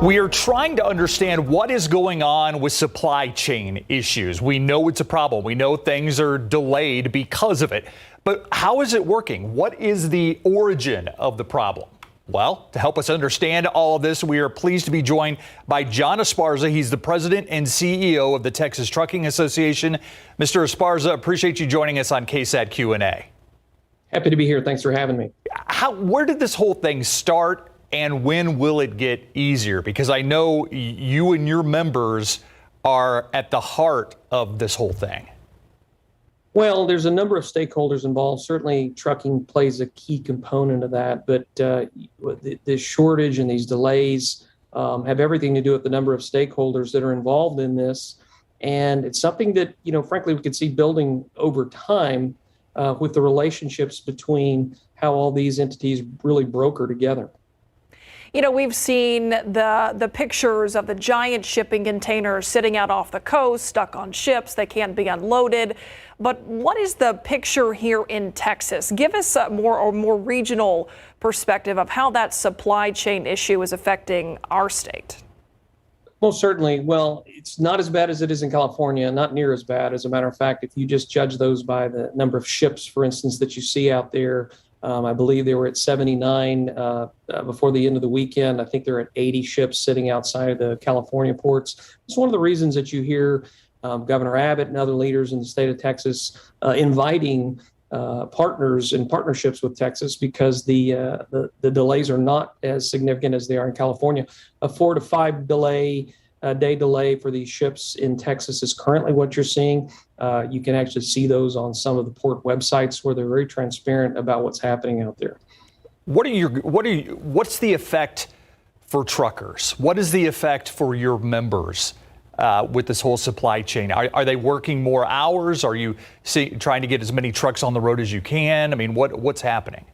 We are trying to understand what is going on with supply chain issues. We know it's a problem. We know things are delayed because of it. But how is it working? What is the origin of the problem? Well, to help us understand all of this, we are pleased to be joined by John Esparza. He's the president and CEO of the Texas Trucking Association. Mr. Esparza, appreciate you joining us on KSAT Q&A. Happy to be here. Thanks for having me. Where did this whole thing start? And when will it get easier? Because I know you and your members are at the heart of this whole thing. Well, there's a number of stakeholders involved. Certainly, trucking plays a key component of that. But the shortage and these delays have everything to do with the number of stakeholders that are involved in this. And it's something that, frankly, we could see building over time with the relationships between how all these entities really broker together. We've seen the pictures of the giant shipping containers sitting out off the coast, stuck on ships. They can't be unloaded. But what is the picture here in Texas? Give us a more regional perspective of how that supply chain issue is affecting our state. Most certainly. Well, it's not as bad as it is in California, not near as bad. As a matter of fact, if you just judge those by the number of ships, for instance, that you see out there, I believe they were at 79 before the end of the weekend. I think they're at 80 ships sitting outside of the California ports. It's one of the reasons that you hear Governor Abbott and other leaders in the state of Texas inviting partners and partnerships with Texas because the delays are not as significant as they are in California. A 4 to 5 day delay for these ships in Texas is currently what you're seeing. You can actually see those on some of the port websites where they're very transparent about what's happening out there. What's the effect for truckers? What is the effect for your members with this whole supply chain? Are they working more hours? Are you trying to get as many trucks on the road as you can? I mean, what's happening?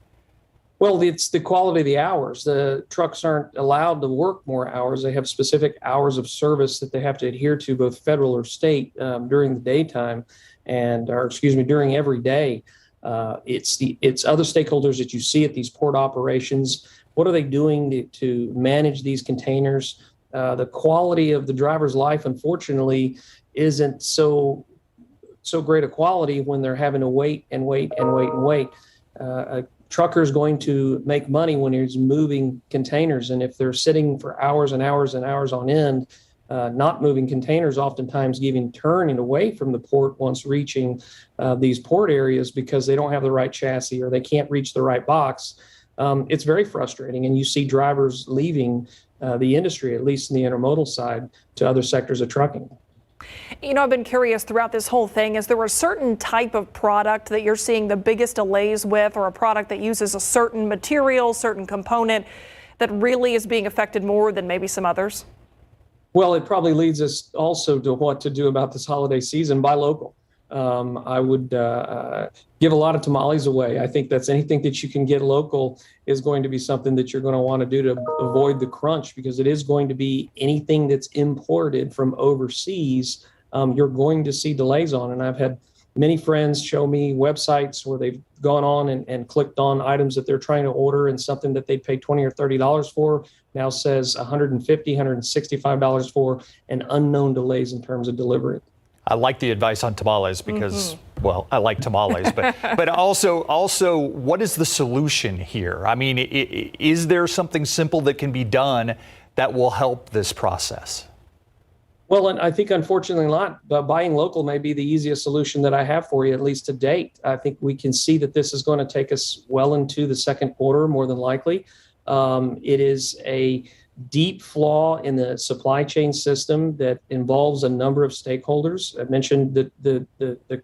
Well, it's the quality of the hours. The trucks aren't allowed to work more hours. They have specific hours of service that they have to adhere to, both federal or state, during the daytime, during every day. It's other stakeholders that you see at these port operations. What are they doing to manage these containers? The quality of the driver's life, unfortunately, isn't so great a quality when they're having to wait and wait and wait and wait. A trucker is going to make money when he's moving containers, and if they're sitting for hours and hours and hours on end, not moving containers, oftentimes turning away from the port once reaching these port areas because they don't have the right chassis or they can't reach the right box, it's very frustrating. And you see drivers leaving the industry, at least in the intermodal side, to other sectors of trucking. I've been curious throughout this whole thing, is there a certain type of product that you're seeing the biggest delays with, or a product that uses a certain material, certain component that really is being affected more than maybe some others? Well, it probably leads us also to what to do about this holiday season. Buy local. I would give a lot of tamales away. I think that's anything that you can get local is going to be something that you're going to want to do to avoid the crunch, because it is going to be anything that's imported from overseas. You're going to see delays on. And I've had many friends show me websites where they've gone on and clicked on items that they're trying to order, and something that they paid $20 or $30 for now says $150, $165 for, and unknown delays in terms of delivery. I like the advice on tamales because, well, I like tamales, but also, what is the solution here? I mean, is there something simple that can be done that will help this process? Well, and I think unfortunately not. Buying local may be the easiest solution that I have for you, at least to date. I think we can see that this is going to take us well into the second quarter, more than likely. It is a deep flaw in the supply chain system that involves a number of stakeholders. I mentioned the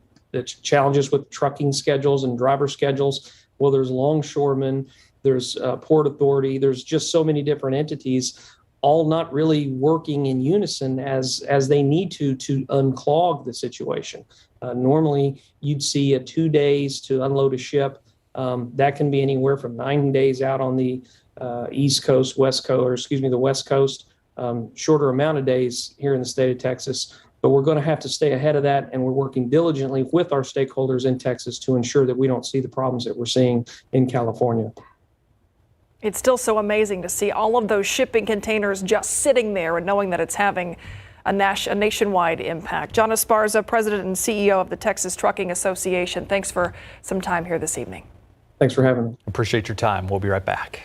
challenges with trucking schedules and driver schedules. Well, there's longshoremen, there's Port Authority, there's just so many different entities, all not really working in unison as they need to unclog the situation. Normally, you'd see 2 days to unload a ship. That can be anywhere from 9 days out on the East Coast, the West Coast, shorter amount of days here in the state of Texas. But we're going to have to stay ahead of that, and we're working diligently with our stakeholders in Texas to ensure that we don't see the problems that we're seeing in California. It's still so amazing to see all of those shipping containers just sitting there and knowing that it's having a nationwide impact. John Esparza, President and CEO of the Texas Trucking Association. Thanks for some time here this evening. Thanks for having me. Appreciate your time. We'll be right back.